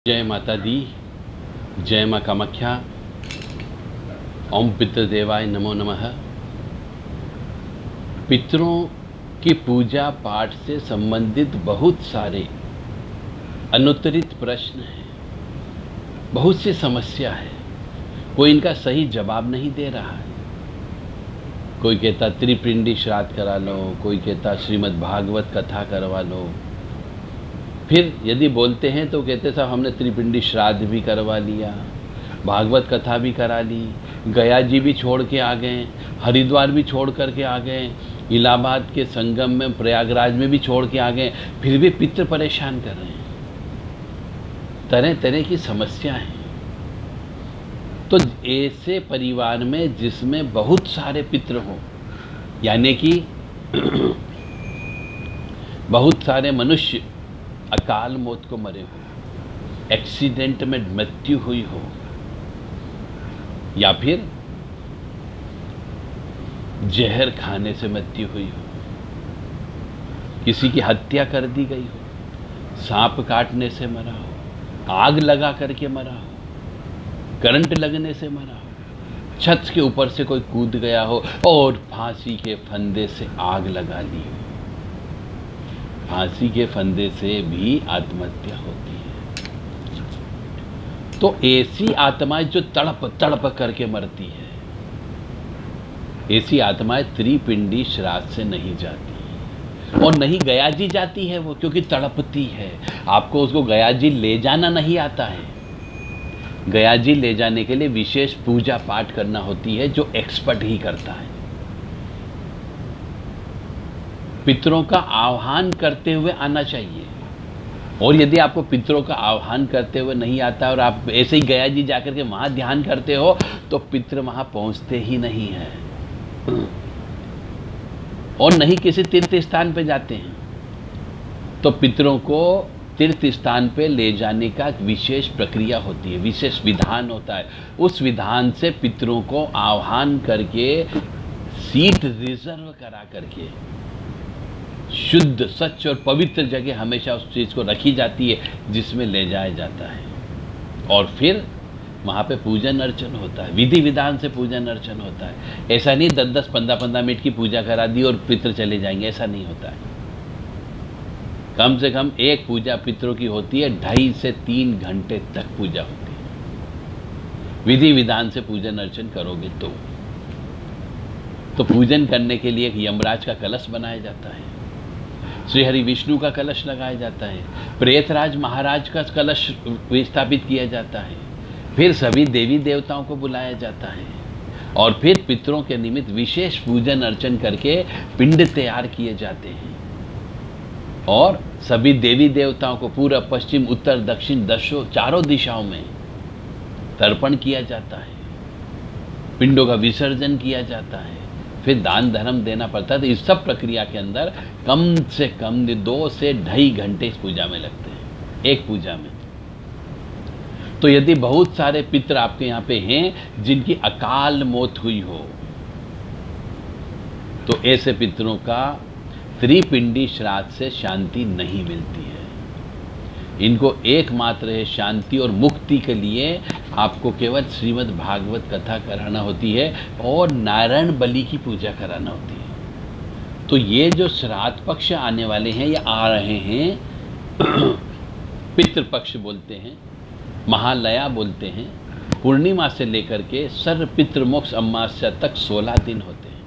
जय माता दी, जय माँ कामाख्या। ओम पितृदेवाय नमो नमः। पितरों की पूजा पाठ से संबंधित बहुत सारे अनुत्तरित प्रश्न हैं, बहुत सी समस्या है। कोई इनका सही जवाब नहीं दे रहा है। कोई कहता त्रिपिंडी श्राद्ध करा लो, कोई कहता श्रीमद् भागवत कथा करवा लो। फिर यदि बोलते हैं तो कहते साहब हमने त्रिपिंडी श्राद्ध भी करवा लिया, भागवत कथा भी करा ली, गया जी भी छोड़ के आ गए, हरिद्वार भी छोड़ करके आ गए, इलाहाबाद के संगम में प्रयागराज में भी छोड़ के आ गए, फिर भी पितृ परेशान कर रहे हैं। तरह तरह की समस्या है। तो ऐसे परिवार में जिसमें बहुत सारे पितृ हो, यानी कि बहुत सारे मनुष्य अकाल मौत को मरे हो, एक्सीडेंट में मृत्यु हुई हो, या फिर जहर खाने से मृत्यु हुई हो, किसी की हत्या कर दी गई हो, सांप काटने से मरा हो, आग लगा करके मरा हो, करंट लगने से मरा हो, छत के ऊपर से कोई कूद गया हो और फांसी के फंदे से आग लगा ली हो। फांसी के फंदे से भी आत्महत्या होती है। तो ऐसी आत्माएं जो तड़प तड़प करके मरती है, ऐसी आत्माएं त्रिपिंडी श्राद्ध से नहीं जाती और नहीं गया जी जाती है वो, क्योंकि तड़पती है। आपको उसको गया जी ले जाना नहीं आता है। गया जी ले जाने के लिए विशेष पूजा पाठ करना होती है, जो एक्सपर्ट ही करता है। पितरों का आह्वान करते हुए आना चाहिए। और यदि आपको पितरों का आह्वान करते हुए नहीं आता और आप ऐसे ही गया जी जाकर के वहां ध्यान करते हो, तो पितृ वहां पहुंचते ही नहीं हैं और नहीं किसी तीर्थ स्थान पे जाते हैं। तो पितरों को तीर्थ स्थान पे ले जाने का एक विशेष प्रक्रिया होती है, विशेष विधान होता है। उस विधान से पितरों को आह्वान करके सीट रिजर्व करा करके शुद्ध, सच और पवित्र जगह हमेशा उस चीज़ को रखी जाती है जिसमें ले जाया जाता है। और फिर वहाँ पे पूजन अर्चन होता है, विधि विधान से पूजन अर्चन होता है। ऐसा नहीं 10-10, 15-15 मिनट की पूजा करा दी और पितृ चले जाएंगे, ऐसा नहीं होता है। कम से कम एक पूजा पितरों की होती है, 2.5 से 3 घंटे तक पूजा होती है। विधि विधान से पूजन अर्चन करोगे तो पूजन करने के लिए एक यमराज का कलश बनाया जाता है, श्री हरि विष्णु का कलश लगाया जाता है, प्रेतराज महाराज का कलश स्थापित किया जाता है, फिर सभी देवी देवताओं को बुलाया जाता है और फिर पितरों के निमित्त विशेष पूजन अर्चन करके पिंड तैयार किए जाते हैं और सभी देवी देवताओं को पूर्व, पश्चिम, उत्तर, दक्षिण, चारों दिशाओं में तर्पण किया जाता है, पिंडों का विसर्जन किया जाता है, फिर दान धर्म देना पड़ता है। तो इस सब प्रक्रिया के अंदर कम से कम 2 से 2.5 घंटे इस पूजा में लगते हैं, एक पूजा में। तो यदि बहुत सारे पितृ आपके यहाँ पे हैं जिनकी अकाल मौत हुई हो, तो ऐसे पितरों का त्रिपिंडी श्राद्ध से शांति नहीं मिलती है। इनको एकमात्र है शांति और मुक्ति के लिए आपको केवल श्रीमद् भागवत कथा कराना होती है और नारायण बलि की पूजा कराना होती है। तो ये जो श्राद्ध पक्ष आने वाले हैं या आ रहे हैं, पितृपक्ष बोलते हैं, महालया बोलते हैं, पूर्णिमा से लेकर के सर्व पितृमोक्ष अमावस्या तक 16 दिन होते हैं।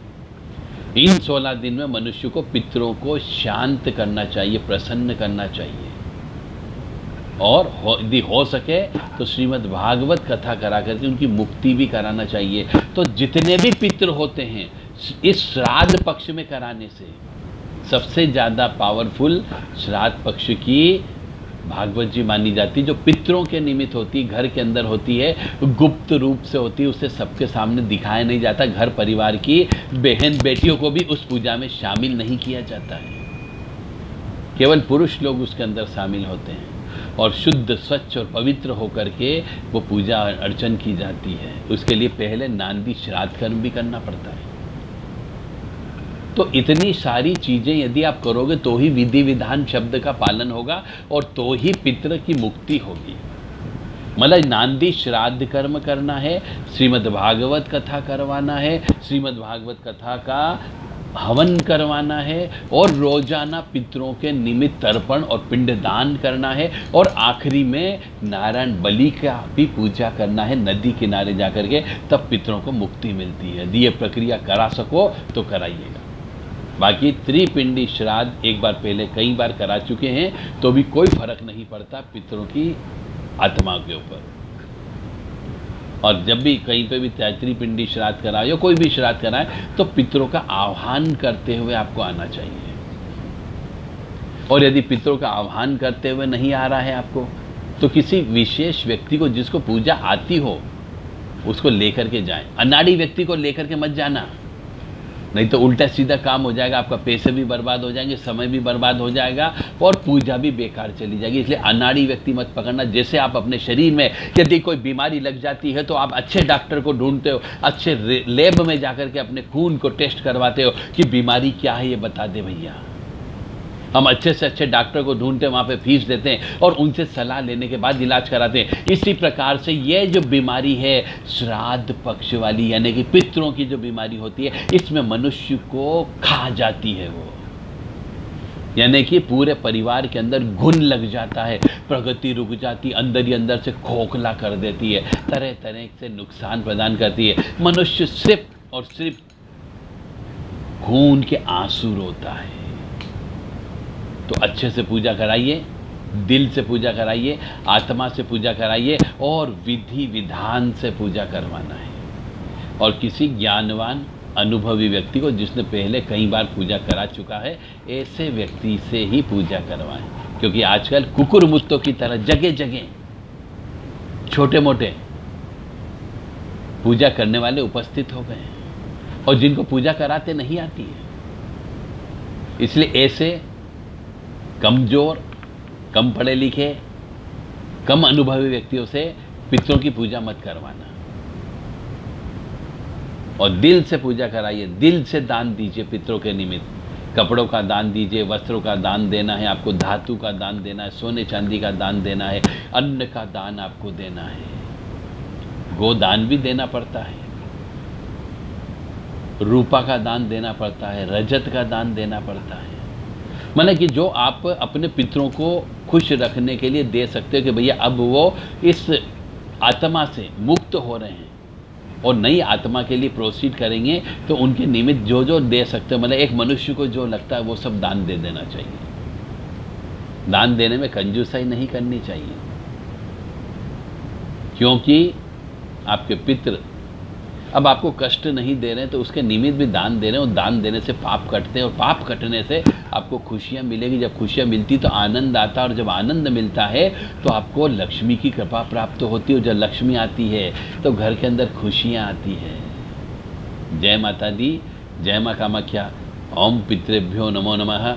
इन 16 दिन में मनुष्य को पितरों को शांत करना चाहिए, प्रसन्न करना चाहिए और यदि हो सके तो श्रीमद् भागवत कथा करा करके उनकी मुक्ति भी कराना चाहिए। तो जितने भी पितृ होते हैं इस श्राद्ध पक्ष में कराने से सबसे ज़्यादा पावरफुल श्राद्ध पक्ष की भागवत जी मानी जाती है, जो पितरों के निमित्त होती है, घर के अंदर होती है, गुप्त रूप से होती है, उसे सबके सामने दिखाया नहीं जाता। घर परिवार की बहन बेटियों को भी उस पूजा में शामिल नहीं किया जाता है, केवल पुरुष लोग उसके अंदर शामिल होते हैं और शुद्ध, स्वच्छ और पवित्र होकर के वो पूजा अर्चन की जाती है। उसके लिए पहले नांदी श्राद्ध कर्म भी करना पड़ता है। तो इतनी सारी चीज़ें यदि आप करोगे तो ही विधि विधान शब्द का पालन होगा और तो ही पितृ की मुक्ति होगी। मतलब नांदी श्राद्ध कर्म करना है, श्रीमद् भागवत कथा करवाना है, श्रीमद् भागवत कथा का हवन करवाना है, और रोजाना पितरों के निमित्त तर्पण और पिंडदान करना है, और आखिरी में नारायण बलि का भी पूजा करना है नदी किनारे जाकर के, तब पितरों को मुक्ति मिलती है। यदि ये प्रक्रिया करा सको तो कराइएगा। बाकी त्रिपिंडी श्राद्ध एक बार पहले कई बार करा चुके हैं तो भी कोई फर्क नहीं पड़ता पितरों की आत्मा के ऊपर। और जब भी कहीं पे भी त्रिपिंडी श्राद्ध कराए या कोई भी श्राद्ध कराए तो पितरों का आह्वान करते हुए आपको आना चाहिए। और यदि पितरों का आह्वान करते हुए नहीं आ रहा है आपको, तो किसी विशेष व्यक्ति को जिसको पूजा आती हो उसको लेकर के जाएं। अनाड़ी व्यक्ति को लेकर के मत जाना, नहीं तो उल्टा सीधा काम हो जाएगा, आपका पैसे भी बर्बाद हो जाएंगे, समय भी बर्बाद हो जाएगा और पूजा भी बेकार चली जाएगी। इसलिए अनाड़ी व्यक्ति मत पकड़ना। जैसे आप अपने शरीर में यदि कोई बीमारी लग जाती है तो आप अच्छे डॉक्टर को ढूंढते हो, अच्छे लैब में जाकर के अपने खून को टेस्ट करवाते हो कि बीमारी क्या है ये बता दे भैया। हम अच्छे से अच्छे डॉक्टर को ढूंढते हैं, वहाँ पे फीस देते हैं और उनसे सलाह लेने के बाद इलाज कराते हैं। इसी प्रकार से ये जो बीमारी है श्राद्ध पक्ष वाली, यानी कि पितरों की जो बीमारी होती है, इसमें मनुष्य को खा जाती है वो, यानी कि पूरे परिवार के अंदर घुन लग जाता है, प्रगति रुक जाती, अंदर ही अंदर से खोखला कर देती है, तरह तरह से नुकसान प्रदान करती है। मनुष्य सिर्फ और सिर्फ खून के आंसू रोता है। तो अच्छे से पूजा कराइए, दिल से पूजा कराइए, आत्मा से पूजा कराइए और विधि विधान से पूजा करवाना है। और किसी ज्ञानवान अनुभवी व्यक्ति को, जिसने पहले कई बार पूजा करा चुका है, ऐसे व्यक्ति से ही पूजा करवाएं। क्योंकि आजकल कुकुर मुत्तों की तरह जगह जगह छोटे मोटे पूजा करने वाले उपस्थित हो गए हैं और जिनको पूजा कराते नहीं आती है। इसलिए ऐसे कमजोर, कम पढ़े लिखे, कम अनुभवी व्यक्तियों से पितरों की पूजा मत करवाना और दिल से पूजा कराइए, दिल से दान दीजिए पितरों के निमित्त। कपड़ों का दान दीजिए, वस्त्रों का दान देना है आपको, धातु का दान देना है, सोने चांदी का दान देना है, अन्न का दान आपको देना है, गोदान भी देना पड़ता है, रूपा का दान देना पड़ता है, रजत का दान देना पड़ता है। माने कि जो आप अपने पितरों को खुश रखने के लिए दे सकते हो कि भैया अब वो इस आत्मा से मुक्त हो रहे हैं और नई आत्मा के लिए प्रोसीड करेंगे, तो उनके निमित्त जो जो दे सकते हो, मतलब एक मनुष्य को जो लगता है वो सब दान दे देना चाहिए। दान देने में कंजूसाई नहीं करनी चाहिए, क्योंकि आपके पितृ अब आपको कष्ट नहीं दे रहे हैं तो उसके निमित्त भी दान दे रहे हैं, और दान देने से पाप कटते हैं और पाप कटने से आपको खुशियाँ मिलेगी। जब खुशियाँ मिलती तो आनंद आता है, और जब आनंद मिलता है तो आपको लक्ष्मी की कृपा प्राप्त होती है। और जब लक्ष्मी आती है तो घर के अंदर खुशियाँ आती है। जय माता दी, जय माँ कामाख्या। ओम पितृभ्यो नमो नमः,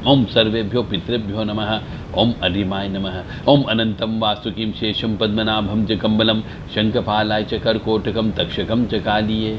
ओम सर्वेभ्यो पितृभ्यो नमः, ओम अरिमाय नमः, ओम अनंतम वासुकीं शेषम पद्मनाभम च कम्बलम शंखपालाय च करकोटकम तक्षकम च कालिये।